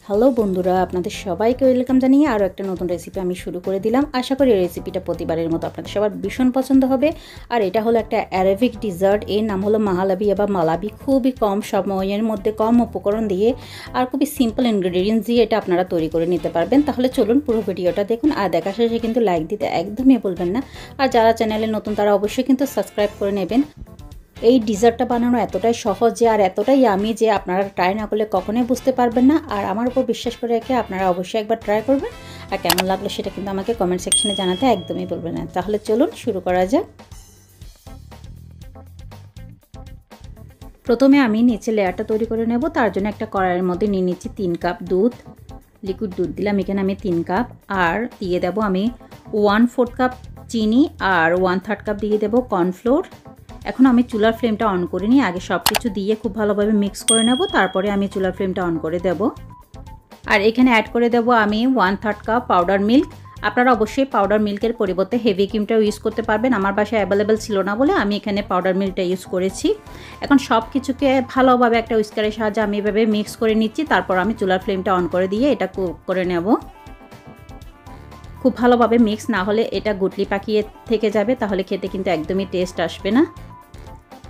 Hello বন্ধুরা, আপনাদের সবাইকে ওয়েলকাম জানিয়ে আরও একটা নতুন রেসিপি আমি শুরু করে দিলাম। আশা করি এই রেসিপিটা প্রতিবারের মতো আপনাদের সবার ভীষণ পছন্দ হবে। আর এটা হলো একটা অ্যারাবিক ডিজার্ট, এর নাম হলো মাহালাবিয়া বা মালাবি। খুবই কম সময়ের মধ্যে কম উপকরণ দিয়ে আর খুবই সিম্পল ইনগ্রেডিয়েন্টস দিয়ে এটা আপনারা তৈরি করে নিতে পারবেন। তাহলে চলুন পুরো ভিডিওটা দেখুন, আর দেখা শেষে কিন্তু লাইক দিতে একদমই ভুলবেন না। আর যারা চ্যানেলে নতুন তারা অবশ্যই কিন্তু সাবস্ক্রাইব করে নেবেন। এই ডিজার্টটা বানানো এতটাই সহজ যে আর এতটাই আমি যে আপনারা ট্রাই না করলে কখনোই বুঝতে পারবেন না। আর আমার উপর বিশ্বাস করে রেখে আপনারা অবশ্যই একবার ট্রাই করবেন, আর কেমন লাগলো সেটা কিন্তু আমাকে কমেন্ট সেকশনে জানাতে একদমই ভুলবেন না। তাহলে চলুন শুরু করা যাক। প্রথমে আমি নিচে লেয়ারটা তৈরি করে নেব। তার জন্য একটা কড়াইয়ের মধ্যে নিয়ে নিচ্ছি 3 কাপ দুধ, লিকুইড দুধ দিলাম এখানে আমি 3 কাপ। আর দিয়ে দেব আমি 1/4 কাপ চিনি, আর 1/3 কাপ দিয়ে দেব কর্নফ্লোর। এখন আমি চুলার ফ্লেমটা অন করে নিই। আগে সব কিছু দিয়ে খুব ভালোভাবে মিক্স করে নেব, তারপরে আমি চুলার ফ্লেমটা অন করে দেব। আর এখানে অ্যাড করে দেব আমি 1/3 কাপ পাউডার মিল্ক। আপনারা অবশ্যই পাউডার মিল্কের পরিবর্তে হেভি ক্রিমটাও ইউজ করতে পারবেন। আমার বাসায় অ্যাভেলেবেল ছিল না বলে আমি এখানে পাউডার মিল্কটা ইউজ করেছি। এখন সব কিছুকে ভালোভাবে একটা উইস্কারের সাহায্যে আমি এভাবে মিক্স করে নিচ্ছি। তারপর আমি চুলার ফ্লেমটা অন করে দিয়ে এটা কুক করে নেব। খুব ভালোভাবে মিক্স না হলে এটা গুটলি পাকিয়ে থেকে যাবে, তাহলে খেতে কিন্তু একদমই টেস্ট আসবে না।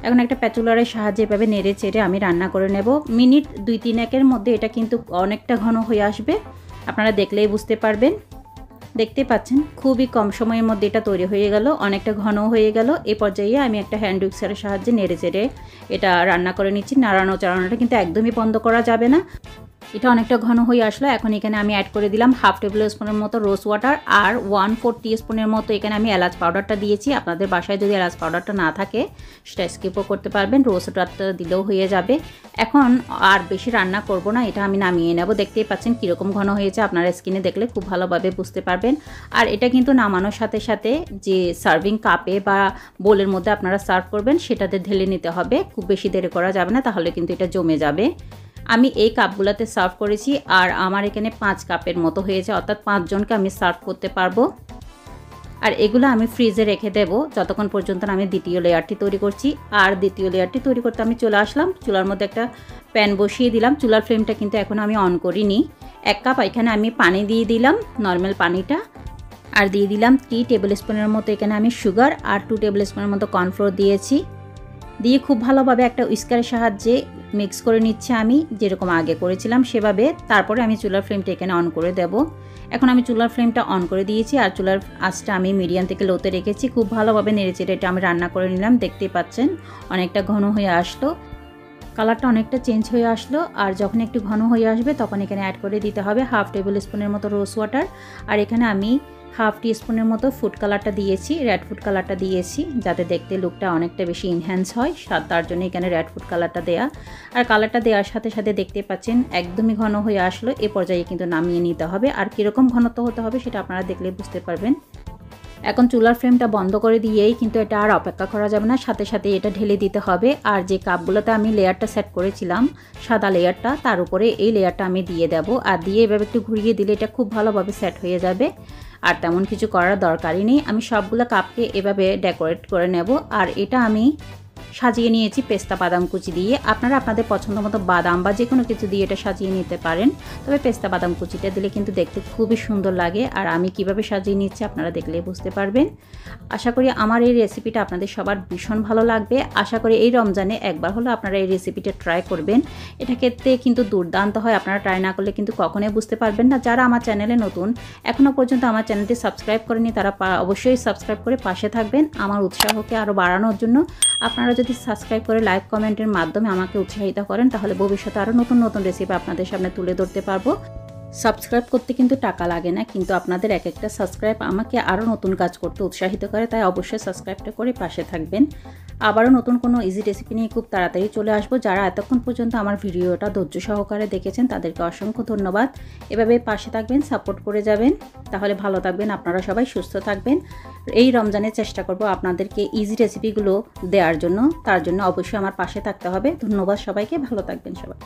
এখন একটা প্যাচুলারের সাহায্যে এভাবে নেড়ে চেড়ে আমি রান্না করে নেব। মিনিট 2-3 মধ্যে এটা কিন্তু অনেকটা ঘন হয়ে আসবে, আপনারা দেখলেই বুঝতে পারবেন। দেখতে পাচ্ছেন খুবই কম সময়ের মধ্যে এটা তৈরি হয়ে গেল, অনেকটা ঘন হয়ে গেল। এই পর্যায়ে আমি একটা হ্যান্ড উইক্সারের সাহায্যে নেড়ে চেড়ে এটা রান্না করে নিচ্ছি। নাড়ানো চাড়ানোটা কিন্তু একদমই বন্ধ করা যাবে না। এটা অনেকটা ঘন হয়ে আসলো। এখন এখানে আমি অ্যাড করে দিলাম 1/2 টেবিল স্পুনের মতো রোজ ওয়াটার, আর 1/4 টিস্পুনের মতো এখানে আমি এলাচ পাউডারটা দিয়েছি। আপনাদের বাসায় যদি এলাচ পাউডারটা না থাকে সেটা স্কিপও করতে পারবেন, রোজ ওয়াটারটা দিলেও হয়ে যাবে। এখন আর বেশি রান্না করব না, এটা আমি নামিয়ে নেব। দেখতেই পাচ্ছেন কীরকম ঘন হয়েছে, আপনারা স্কিনে দেখলে খুব ভালোভাবে বুঝতে পারবেন। আর এটা কিন্তু নামানোর সাথে সাথে যে সার্ভিং কাপে বা বোলের মধ্যে আপনারা সার্ভ করবেন সেটাতে ঢেলে নিতে হবে। খুব বেশি দেরি করা যাবে না, তাহলে কিন্তু এটা জমে যাবে। আমি এই কাপগুলোতে সার্ভ করেছি, আর আমার এখানে 5 কাপের মতো হয়েছে, অর্থাৎ 5 জনকে আমি সার্ভ করতে পারবো। আর এগুলো আমি ফ্রিজে রেখে দেব যতক্ষণ পর্যন্ত আমি দ্বিতীয় লেয়ারটি তৈরি করছি। আর দ্বিতীয় লেয়ারটি তৈরি করতে আমি চলে আসলাম, চুলার মধ্যে একটা প্যান বসিয়ে দিলাম। চুলার ফ্লেমটা কিন্তু এখন আমি অন করিনি। 1 কাপ এখানে আমি পানি দিয়ে দিলাম, নর্মাল পানিটা। আর দিয়ে দিলাম 3 টেবিল স্পুনের মতো এখানে আমি সুগার, আর 2 টেবিল স্পুনের মতো কর্নফ্লোর দিয়েছি। দিয়ে খুব ভালোভাবে একটা উইস্কারের সাহায্যে মিক্স করে নিচ্ছে আমি, যেরকম আগে করেছিলাম সেভাবে। তারপরে আমি চুলার ফ্লেমটা এখানে অন করে দেব। এখন আমি চুলার ফ্লেমটা অন করে দিয়েছি, আর চুলার আঁচটা আমি মিডিয়াম থেকে লোতে রেখেছি। খুব ভালোভাবে নেড়েচেড়ে এটা আমি রান্না করে নিলাম। দেখতেই পাচ্ছেন অনেকটা ঘন হয়ে আসলো, কালারটা অনেকটা চেঞ্জ হয়ে আসলো। আর যখন একটু ঘন হয়ে আসবে তখন এখানে অ্যাড করে দিতে হবে 1/2 টেবিল স্পুনের মতো রোজ ওয়াটার। আর এখানে আমি 1/2 টিস্পুনের মতো ফুড কালারটা দিয়েছি, রেড ফুড কালারটা দিয়েছি, যাতে দেখতে লুকটা অনেকটা বেশি ইনহ্যান্স হয়, তার জন্য এখানে রেড ফুড কালারটা দেয়া। আর কালারটা দেওয়ার সাথে সাথে দেখতে পাচ্ছেন একদমই ঘন হয়ে আসলো। এ পর্যায়ে কিন্তু নামিয়ে নিতে হবে। আর কীরকম ঘনত্ব হতে হবে সেটা আপনারা দেখলে বুঝতে পারবেন। এখন চুলার ফ্লেমটা বন্ধ করে দিয়েই কিন্তু এটা আর অপেক্ষা করা যাবে না, সাথে সাথে এটা ঢেলে দিতে হবে। আর যে কাপগুলোতে আমি লেয়ারটা সেট করেছিলাম, সাদা লেয়ারটা, তার উপরে এই লেয়ারটা আমি দিয়ে দেব। আর দিয়ে এভাবে একটু ঘুরিয়ে দিলে এটা খুব ভালোভাবে সেট হয়ে যাবে। আর তেমন কিছু করার দরকারই নেই। আমি সবগুলো কাপকে এভাবে ডেকোরেট করে নেব। আর এটা আমি সাজিয়ে নিয়েছি পেস্তা বাদাম কুচি দিয়ে। আপনারা আপনাদের পছন্দ মতো বাদাম বা যে কোনো কিছু দিয়ে এটা সাজিয়ে নিতে পারেন, তবে পেস্তা বাদাম কুচিটা দিলে কিন্তু দেখতে খুবই সুন্দর লাগে। আর আমি কিভাবে সাজিয়ে নিচ্ছি আপনারা দেখলেই বুঝতে পারবেন। আশা করি আমার এই রেসিপিটা আপনাদের সবার ভীষণ ভালো লাগবে। আশা করি এই রমজানে একবার হলো আপনারা এই রেসিপিটা ট্রাই করবেন। এটা খেতে কিন্তু দুর্দান্ত হয়, আপনারা ট্রাই না করলে কিন্তু কখনোই বুঝতে পারবেন না। যারা আমার চ্যানেলে নতুন, এখনও পর্যন্ত আমার চ্যানেলটি সাবস্ক্রাইব করেনি, তারা অবশ্যই সাবস্ক্রাইব করে পাশে থাকবেন আমার উৎসাহকে আরও বাড়ানোর জন্য। আপনারা যদি সাবস্ক্রাইব করে লাইক কমেন্টের মাধ্যমে আমাকে উৎসাহিত করেন, তাহলে ভবিষ্যতে আরও নতুন নতুন রেসিপি আপনাদের সামনে তুলে ধরতে পারবো। সাবস্ক্রাইব করতে কিন্তু টাকা লাগে না, কিন্তু আপনাদের এক একটা সাবস্ক্রাইব আমাকে আরও নতুন কাজ করতে উৎসাহিত করে, তাই অবশ্যই সাবস্ক্রাইবটা করে পাশে থাকবেন। আবারও নতুন কোনো ইজি রেসিপি নিয়ে খুব তাড়াতাড়ি চলে আসবো। যারা এতক্ষণ পর্যন্ত আমার ভিডিওটা ধৈর্য সহকারে দেখেছেন তাদেরকে অসংখ্য ধন্যবাদ। এভাবে পাশে থাকবেন, সাপোর্ট করে যাবেন, তাহলে ভালো থাকবেন। আপনারা সবাই সুস্থ থাকবেন। এই রমজানে চেষ্টা করব আপনাদেরকে ইজি রেসিপিগুলো দেওয়ার জন্য, তার জন্য অবশ্যই আমার পাশে থাকতে হবে। ধন্যবাদ সবাইকে, ভালো থাকবেন সবাই।